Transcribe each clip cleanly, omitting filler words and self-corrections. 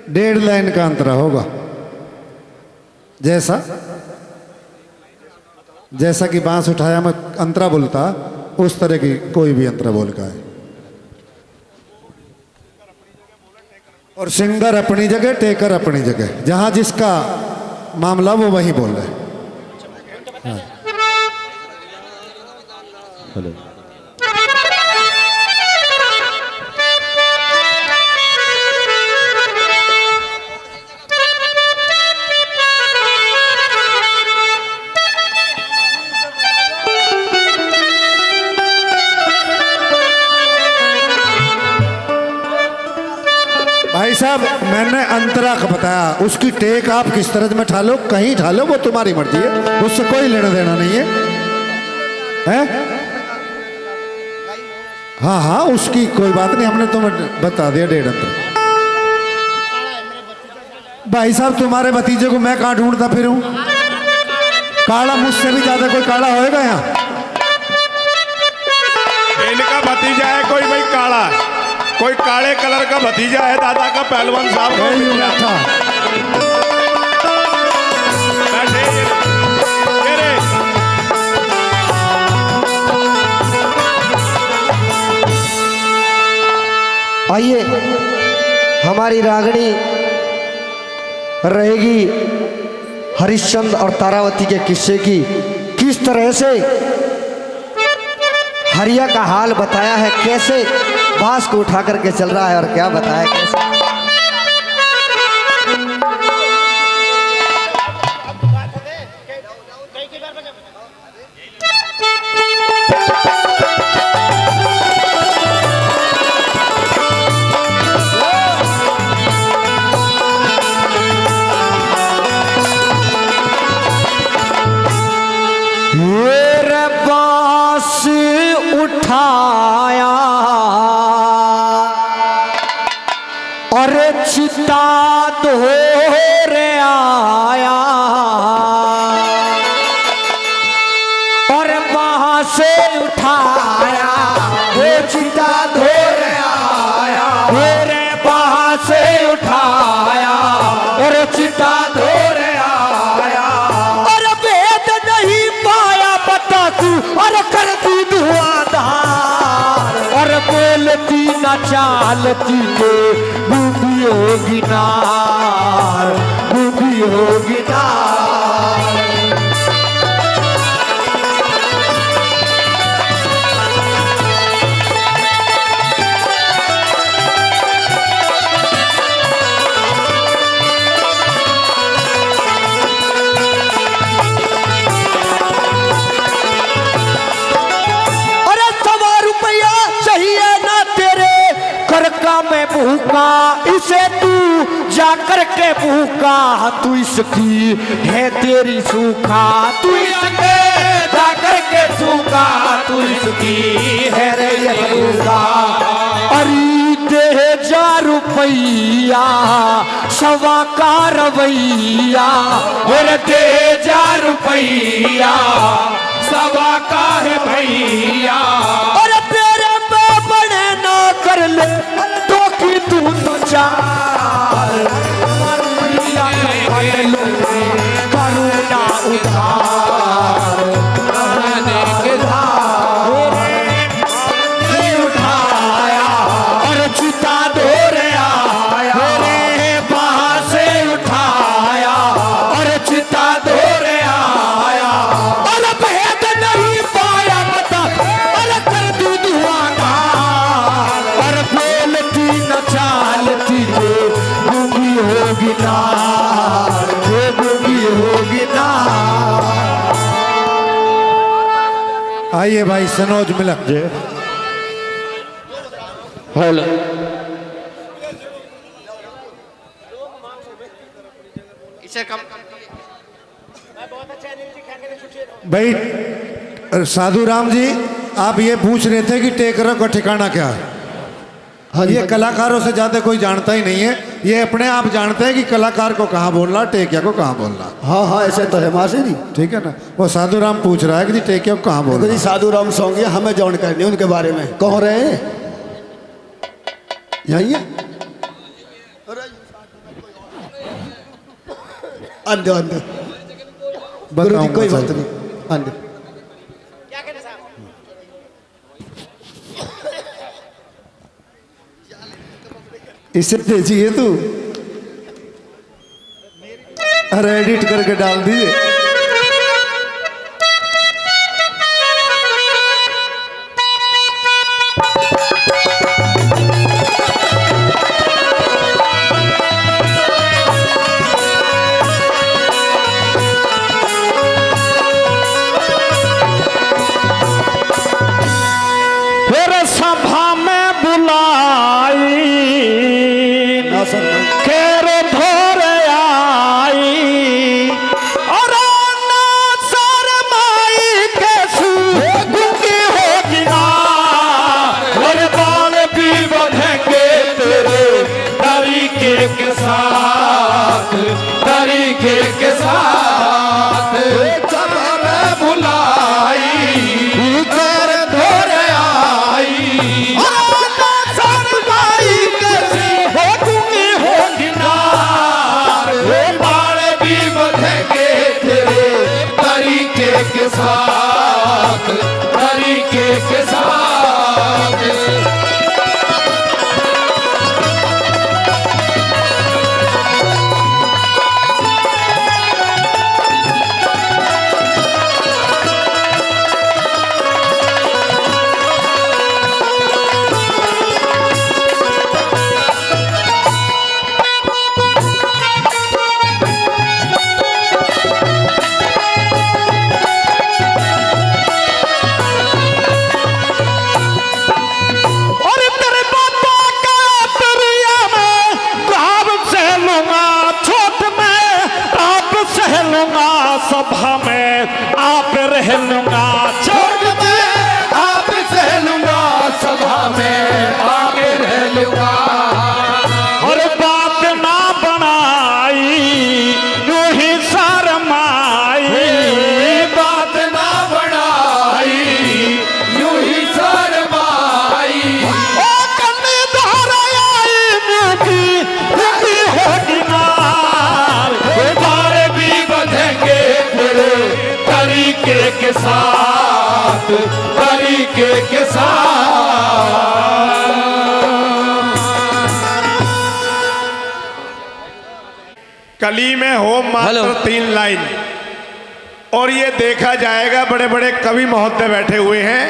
1.5 line का अंतरा होगा। जैसा जैसा कि बांस उठाया मैं अंतरा बोलता, उस तरह की कोई भी अंतरा बोल का है। और सिंगर अपनी जगह, टेकर अपनी जगह, जहां जिसका मामला वो वही बोल रहे हैं। हाँ। हेलो। भाई साहब, मैंने अंतरा का बताया, उसकी टेक आप किस तरह में ठालो, कहीं ठालो, वो तुम्हारी मर्जी है, उससे कोई लेना देना नहीं है, हैं? हाँ हाँ, उसकी कोई बात नहीं, हमने तुम्हें बता दिया 1.5 अंतरा। भाई साहब, तुम्हारे भतीजे को मैं कहाँ ढूंढता फिरूं? काला मुझसे भी ज्यादा कोई काला होएगा यहाँ? इनका भतीजा है कोई भाई काला, कोई काले कलर का भतीजा है दादा का, पहलवान साहब का। आइए, हमारी रागनी रहेगी हरिश्चंद्र और तारावती के किस्से की, किस तरह से हरिया का हाल बताया है, कैसे बांस को उठा करके चल रहा है और क्या बताया कैसे। उठाया और चिता धोरे आया और वहां से उठाया, वो चिता धोरे आया, मेरे वहां से उठाया और चिता धोरे आया और भेद नहीं पाया बता तू और कर दी धुआंधार और बोलती न चालती के बूढ़ी होगी नार, बूढ़ी होगी नार। मैं भूखा इसे तू जाकर के भूखा, तू इसकी है तेरी सूखा, तू इसके जाकर के सूखा, तू इसकी है रे सूखा। अरे दे जा रुपैया सवा का रवैया, मेरे दे जा रुपैया सवा का है भैया, और तेरे पे बड़े ना कर ले तू तो चार करुणा उधार उठाया और चिता धोरे आया, मेरे बाहर से उठाया और चिता धोरे आया और भेद नहीं पाया बता और कर दी धुआंधार और बोलती न चालती रे बूढ़ी होगी नार, रे बूढ़ी होगी नार। आइए भाई सनोज मिलक जी। हेलो। इसे कम भाई साधु राम जी, आप ये पूछ रहे थे कि टेकरों का ठिकाना क्या है? हाँ, ये कलाकारों से ज्यादा कोई जानता ही नहीं है, ये अपने आप जानते हैं कि कलाकार को कहाँ बोलना, टेकिया को कहाँ बोलना। हाँ हाँ, ऐसे तो है मासी जी, ठीक है ना। वो साधु राम पूछ रहा है कि जी टेकिया को कहाँ बोलना। जी साधु राम सॉन्ग है, हमें जानकारी नहीं उनके बारे में। कौन रहे हैं? यही है। अंधे अंधे गुरु जी कोई बात नहीं अंधे इसे भेजिए तू, अरे एडिट करके डाल दीजिए। फिर सभा में बुलाई ना सर केर धोर आई और ना शरमाई कैसी दुखी होगी ना और बाल भी बढ़ेंगे तेरे तरीके के साथ सभा में बुलाई कर धोर आई और ना शरमाई कैसी होगी ना वो बाल भी बढ़ेंगे तेरे तरीके के साथ और तेरे बाबा का प्रिया में भाव सह लूंगा, छोट में आप सह लूंगा, सभा में आप रह लूंगा, छोट में आप सह लूंगा, सभा में आप रह लूंगा और बात ना बनाई यूं ही शरमाई, बात ना बनाई यूं ही शरमाई ओ कन्नी धारा आई न्यूकी दुखी होगी नार वो बारे भी बधेंगे तेरे तरीके के साथ कली में हो मात्र 3 लाइन और ये देखा जाएगा। बड़े बड़े कवि महोदय बैठे हुए हैं,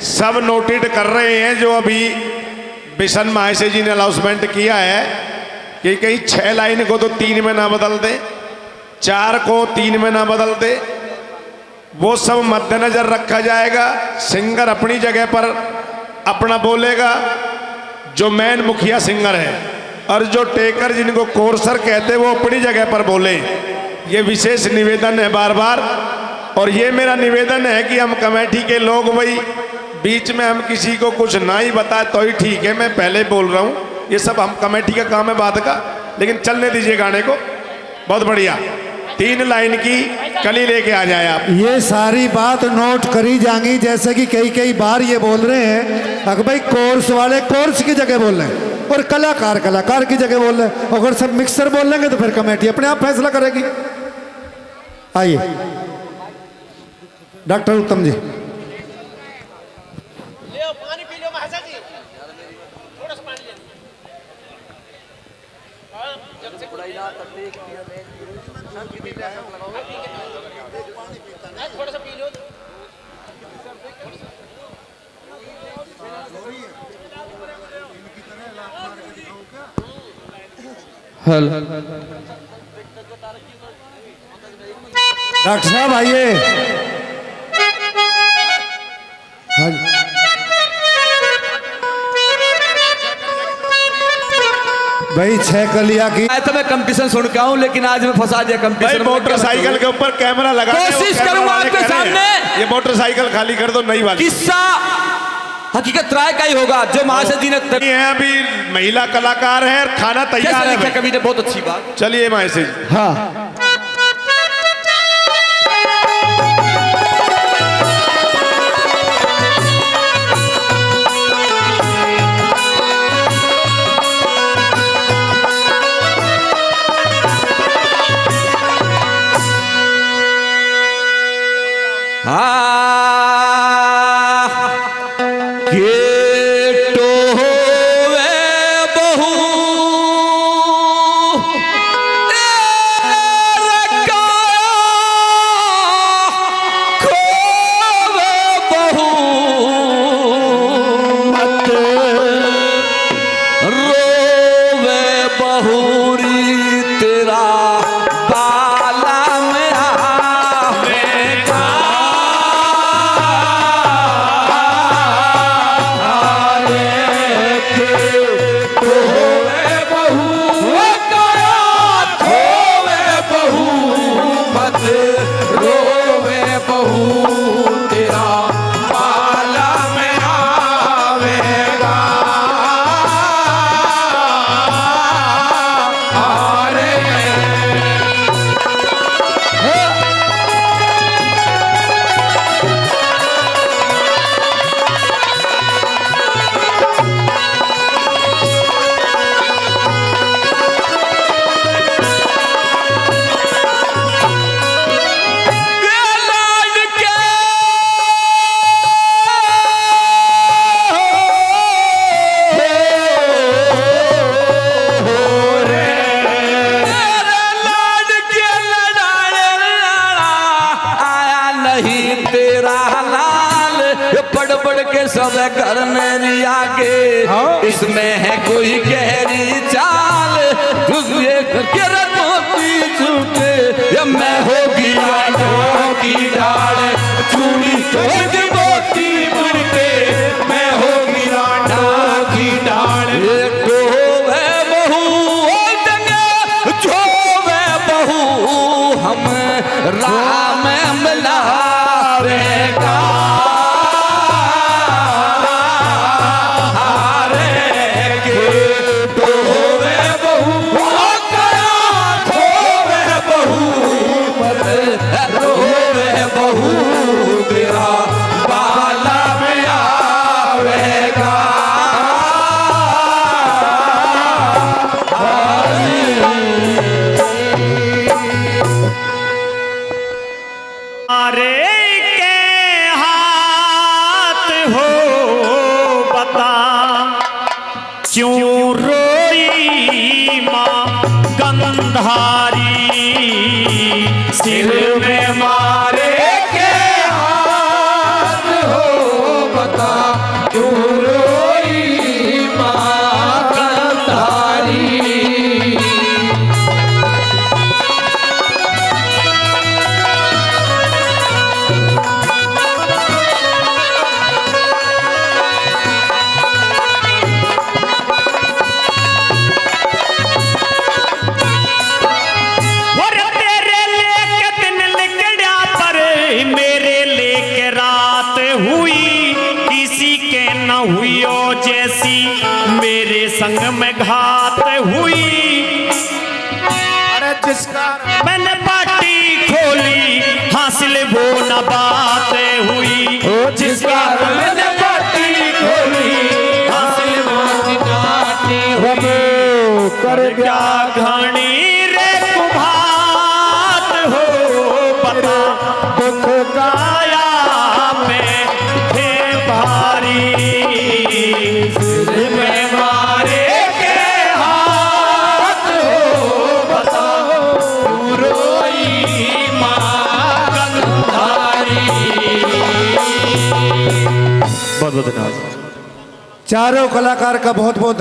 सब नोटेड कर रहे हैं। जो अभी बिशन महाशय जी ने अनाउंसमेंट किया है कि कहीं 6 लाइन को तो 3 में ना बदल दे, 4 को 3 में ना बदल दे, वो सब मद्देनजर रखा जाएगा। सिंगर अपनी जगह पर अपना बोलेगा, जो मेन मुखिया सिंगर है, और जो टेकर जिनको कोर्सर कहते हैं वो अपनी जगह पर बोले। ये विशेष निवेदन है बार बार। और ये मेरा निवेदन है कि हम कमेटी के लोग भाई बीच में हम किसी को कुछ ना ही बताए तो ही ठीक है, मैं पहले बोल रहा हूँ, ये सब हम कमेटी का काम है बात का, लेकिन चलने दीजिए गाने को। बहुत बढ़िया 3 लाइन की कली लेके आ जाए आप। ये सारी बात नोट करी जाएंगी, जैसे कि कई बार ये बोल रहे हैं अगर भाई कोर्स वाले कोर्स की जगह बोल रहे हैं और कलाकार कलाकार की जगह बोल रहे हैं। अगर सब मिक्सर बोल लेंगे तो फिर कमेटी अपने आप फैसला करेगी। आइए डॉक्टर उत्तम जी। पानी पी लो महाशय जी, थोड़ा सा पानी ले थोड़ा सा पी लो। डॉक्टर साहब आइए। हाँ जी। भाई 6 कलिया की तो मैं कंपटीशन सुन के आऊं, लेकिन आज मैं फंसा दिया भाई कंपटीशन। मोटरसाइकिल के ऊपर कैमरा लगा कोशिश करूंगा आपके सामने। ये मोटरसाइकिल खाली कर दो, नई वाली। किस्सा हकीकत राय का ही होगा जो महाशय जी ने ये है अभी महिला कलाकार है, खाना तैयार कैसे है लिखा भाई। कवि ने, बहुत अच्छी बात। चलिए महाशय जी। हाँ इसमें है कोई गहरी चाल, तुझे मोती छूटे या मैं होगी लाडों की डाल, चूड़ी होगी मोती मुड़के, मैं होगी लाडों की डाल। ये तो है बहू जो है बहू हम राम मिलावेगा, क्यों रोई माँ गंधारी, सिर में मारे के हाथ हो बता, क्यों रोई माँ गंधारी। हुई ओ जैसी मेरे संग में घात हुई, अरे जिसका मैंने पार्टी खोली हासिल वो न बात हुई, जिसका मैंने पार्टी खोली हासिल वो न बात हुई, कर क्या घानी रे कुभात हो बता, दुख गाया में थे भारी, चारों कलाकार का बहुत बहुत